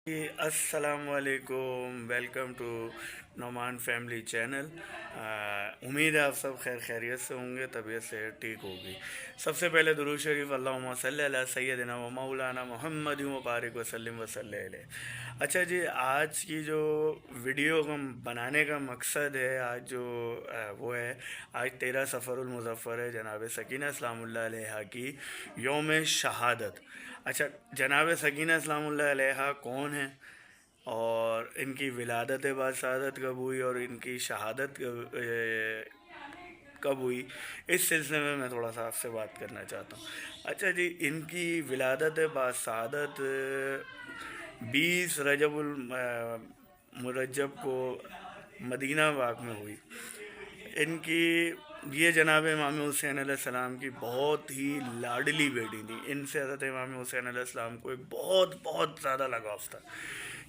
अस्सलाम वालेकुम, welcome to Noman family channel. उम्मीद है आप सब खैर खैरियत से होंगे, तबीयत से ठीक होगी। सबसे पहले दुरूद शरीफ अल्लाहुम्मा सल्ली अला सय्यदिना व मौलाना मुहम्मद व बारिक वसल्लम वसल्ले अलैहि। अच्छा जी, आज की जो वीडियो को बनाने का मकसद है, आज जो वो है, आज 13 सफ़रुल मुज़फ़्फ़र है, जनाब सकीना सलामुल्लाह अलैहा की यौम शहादत। अच्छा, जनाब सकीना सलामुल्लाह अलैहा कौन है और इनकी विलादत बाद शहादत कब हुई और इनकी शहादत कब हुई, इस सिलसिले में मैं थोड़ा सा आपसे बात करना चाहता हूँ। अच्छा जी, इनकी विलादत बाद शहादत 20 रजबुल मुरज्जब को मदीना पाक में हुई। इनकी ये जनाब इमाम हुसैन अलैहिस्सलाम की बहुत ही लाडली बेटी थी। इनसे हज़रत इमाम हुसैन अलैहिस्सलाम को एक बहुत बहुत ज़्यादा लगाव था।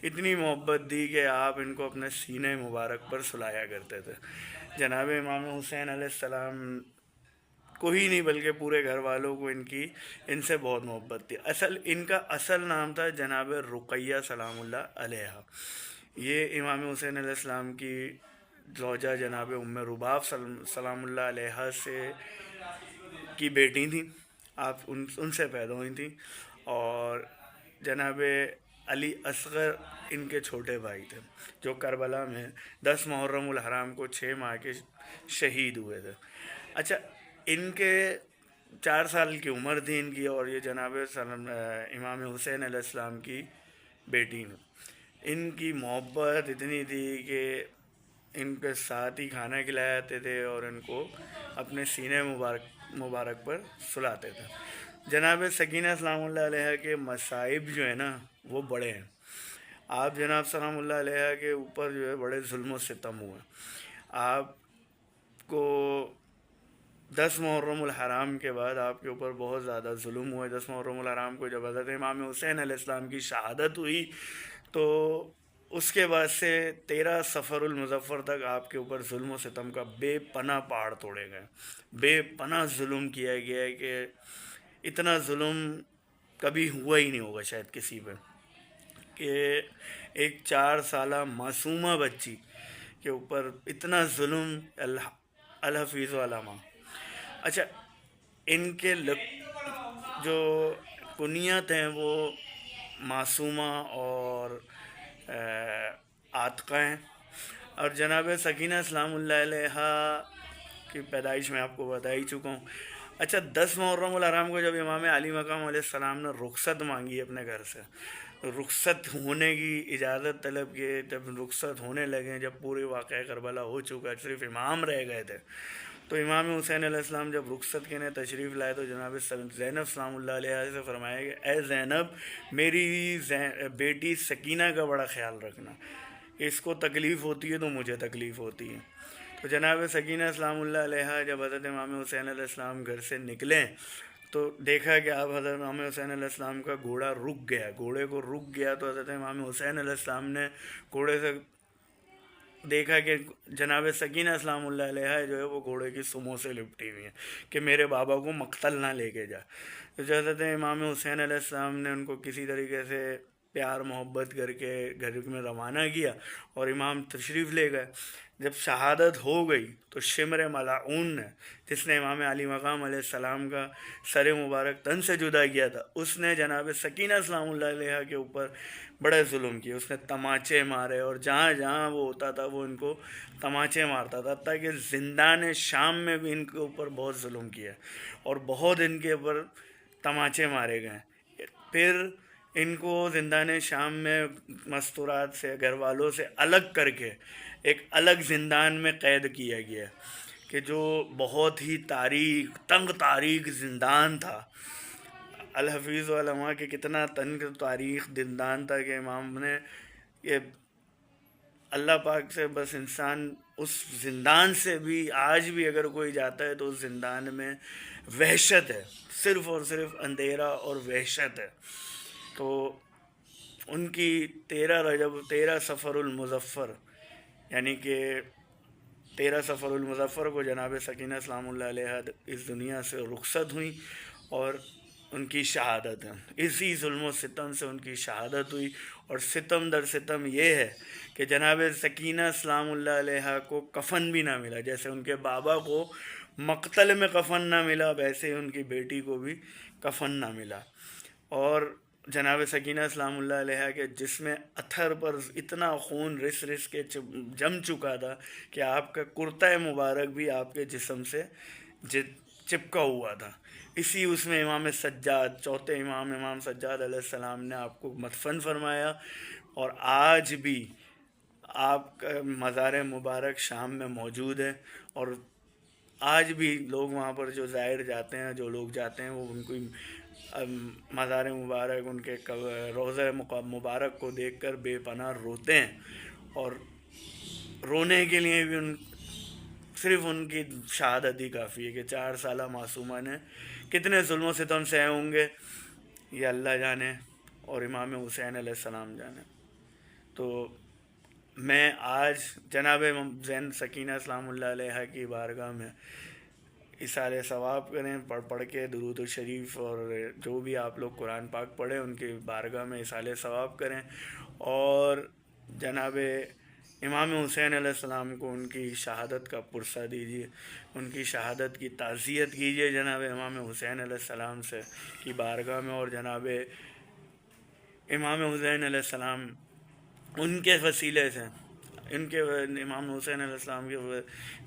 इतनी मोहब्बत दी कि आप इनको अपने सीने मुबारक पर सुलाया करते थे। जनाब इमाम हुसैन अलैहिस्सलाम को ही नहीं बल्कि पूरे घर वालों को इनसे बहुत मोहब्बत थी। इनका असल नाम था जनाब रुक़ैया सलामुल्लाह अलैहा। ये इमाम हुसैन अलैहिस्सलाम की ज़ौजा जनाब उम्मे रुबाब सलामुल्लाह अलैहा से की बेटी थी। आप उनसे पैदा हुई थी। और जनाब अली असगर इनके छोटे भाई थे, जो करबला में 10 मुहर्रम उल हराम को 6 माह के शहीद हुए थे। अच्छा, इनके 4 साल की उम्र थी इनकी, और ये जनाब इमाम हुसैन अलैहिस्सलाम की बेटी में इनकी मोहब्बत इतनी थी कि इनके साथ ही खाना खिलाए जाते थे और इनको अपने सीने मुबारक पर सुलाते थे। जनाब सकीना सलामुल्लाह अलैहा के मसाइब जो है ना, वो बड़े हैं। आप जनाब सलामुल्लाह अलैहा के ऊपर जो है बड़े जुल्म सितम हुए। आपको 10 मुहर्रम उल हराम के बाद आपके ऊपर बहुत ज़्यादा जुल्म हुए। 10 मुहर्रम उल हराम को जब हज़रत इमाम हुसैन अलैहिस्सलाम की शहादत हुई, तो उसके बाद से 13 सफ़रुल मुज़फ़्फ़र तक आपके ऊपर जुल्म व सितम का बेपनाह पहाड़ तोड़े गए। बेपनाह जुल्म किया गया है कि इतना जुल्म कभी हुआ ही नहीं होगा शायद किसी पे, कि एक 4 साला मासूमा बच्ची के ऊपर इतना जुल्म। अल हफीज़ वाला माँ। अच्छा, इनके जो कुनियत हैं वो मासूमा और आतका हैं। और जनाब सकीना सलामुल्लाह अलैहा की पैदाइश मैं आपको बता ही चुका हूँ। अच्छा, 10 मुहर्रम उल हराम को जब इमाम अली मकाम अलैहिस्सलाम ने रुखसत मांगी अपने घर से, रुखसत होने की इजाज़त तलब की, जब रुखसत होने लगे, जब पूरे वाक़या करबला हो चुका, सिर्फ इमाम रह गए थे, तो इमाम हुसैन अलैहिस्सलाम जब रुखसत के ने तशरीफ़ लाए, तो जनाब ज़ैनब सलामुल्लाह अलैहा से फरमाया कि ए ज़ैनब, मेरी बेटी सकीना का बड़ा ख्याल रखना, इसको तकलीफ़ होती है तो मुझे तकलीफ़ होती है। तो जनाब सकीना सलामुल्लाह अलैहा जब हज़रत इमाम हुसैन अलैहिस्सलाम घर से निकले, तो देखा कि अब हज़रत इमाम हुसैन अलैहिस्सलाम का घोड़ा रुक गया। घोड़े को रुक गया तो हज़रत इमाम हुसैन अलैहिस्सलाम ने घोड़े से देखा कि जनाब सकीना सलामुल्लाह अलैहा जो है वो घोड़े की सुमों से लिपटी हुई है कि मेरे बाबा को मक्तल ना लेके जा। तो हज़रत इमाम हुसैन अलैहिस्सलाम ने उनको किसी तरीके से प्यार मोहब्बत करके घर में रवाना किया और इमाम तशरीफ़ ले गए। जब शहादत हो गई तो शिमर मलाऊन ने, जिसने इमाम अली मकाम अलैहिस्सलाम का सर मुबारक तन से जुदा किया था, उसने जनाब सकीना सलामुल्लाह अलैहा के ऊपर बड़े जुल्म किए। उसने तमाचे मारे और जहाँ जहाँ वो होता था वो इनको तमाचे मारता था, ताकि ज़िंदान शाम में भी इनके ऊपर बहुत जुल्म किया और बहुत इनके ऊपर तमाचे मारे गए। फिर इनको ज़िंदान शाम में मस्तूरात से, घर वालों से अलग करके एक अलग ज़िंदान में क़ैद किया गया, कि जो बहुत ही तंग तारीख ज़िंदान था। अल हफीज़ वाला के कितना तंग तारीख ज़िंदान था कि इमाम ने ये अल्लाह पाक से बस इंसान उस ज़िंदान से भी आज भी अगर कोई जाता है तो उस ज़िंदान में वहशत है, सिर्फ़ और सिर्फ अंधेरा और वहशत है। तो उनकी 13 सफ़रुल मुज़फ़्फ़र, यानी कि 13 सफ़रुल मुज़फ़्फ़र को जनाब सकीना सलामुल्लाह अलैहा इस दुनिया से रुखसत हुई और ان کی شہادت ہے، اسی ظلم و ستم سے ان کی شہادت ہوئی. اور ستم در ستم یہ ہے کہ جناب سکینہ سلام اللہ علیہ کو کفن بھی نہ ملا. جیسے ان کے بابا کو مقتل میں کفن نہ ملا، ویسے ان کی بیٹی کو بھی کفن نہ ملا. اور جناب سکینہ سلام اللہ علیہ کے جسم اتھر پر اتنا خون رس رس کے جم چکا تھا کہ آپ کا کرتہ مبارک بھی آپ کے جسم سے چپکا ہوا تھا. اسی اس میں امام سجاد، چوتھے امام سجاد علیہ السلام نے آپ کو مدفن فرمایا. اور آج بھی آپ کا مزار مبارک شام میں موجود ہے. اور آج بھی لوگ وہاں پر جو زائر جاتے ہیں، جو لوگ جاتے ہیں، وہ ان کو مزار مبارک، ان کے روضہ مبارک کو دیکھ کر بے پناہ روتے ہیں. اور رونے کے لیے بھی صرف ان کی شہادت ہی کافی ہے کہ 4 سالہ معصومہ نے کتنے ظلم و ستم سہے ہوں گے، یہ اللہ جانے اور امام حسین علیہ السلام جانے. تو میں آج جناب زین سکینہ سلام اللہ علیہ کی بارگاہ میں اِیصال ثواب کریں، پڑھ کے درود الشریف، اور جو بھی آپ لوگ قرآن پاک پڑھیں ان کی بارگاہ میں اِیصال ثواب کریں. اور جناب امام حسین علیہ السلام کو ان کی شہادت کا پرسہ دیجیے، ان کی شہادت کی تعزیت کیجیے جناب امام حسین علیہ السلام سے کی بارگاہ میں. اور جناب امام حسین علیہ السلام ان کے وسیلے سے، ان کے امام حسین علیہ السلام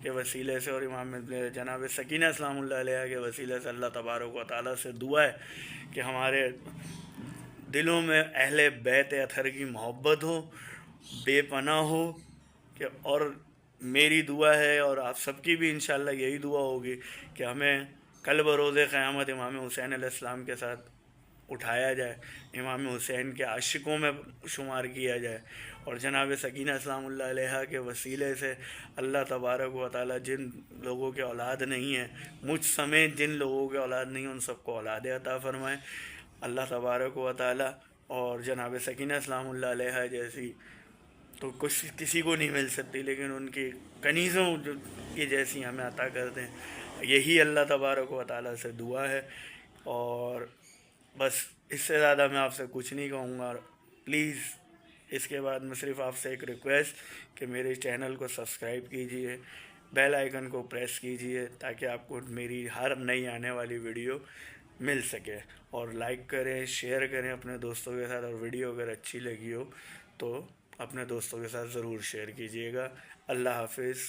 کے وسیلے سے، اور امام جناب سکینہ سلام اللہ علیہ کے وسیلے سے اللہ تبارک و تعالیٰ سے دعا ہے کہ ہمارے دلوں میں اہل بیت اطہر کی محبت ہو، بے پناہ ہو. اور میری دعا ہے اور آپ سب کی بھی انشاءاللہ یہی دعا ہوگی کہ ہمیں کل بروز قیامت امام حسین علیہ السلام کے ساتھ اٹھایا جائے، امام حسین کے عاشقوں میں شمار کیا جائے. اور جناب سکینہ سلام اللہ علیہ کے وسیلے سے اللہ تبارک و تعالیٰ جن لوگوں کے اولاد نہیں ہیں، مجھ سمیت جن لوگوں کے اولاد نہیں ہیں، ان سب کو اولاد عطا فرمائے اللہ تبارک و تعالیٰ. اور جناب سکینہ سلام اللہ علیہ جیسی تو کسی کو نہیں مل سکتی، لیکن ان کی کنیزوں کی جیسی ہمیں عطا کر دیں، یہی اللہ تبارک و تعالیٰ سے دعا ہے. اور بس اس سے زیادہ میں آپ سے کچھ نہیں کہوں گا. پلیز اس کے بعد میں صرف آپ سے ایک ریکویسٹ کہ میرے چینل کو سبسکرائب کیجئے، بیل آئیکن کو پریس کیجئے تاکہ آپ کو میری ہر نئی آنے والی ویڈیو مل سکے. اور لائک کریں، شیئر کریں اپنے دوستوں کے ساتھ، اور ویڈیو اگر اچھی لگی ہو تو اپنے دوستوں کے ساتھ ضرور شیئر کیجیے گا. اللہ حافظ.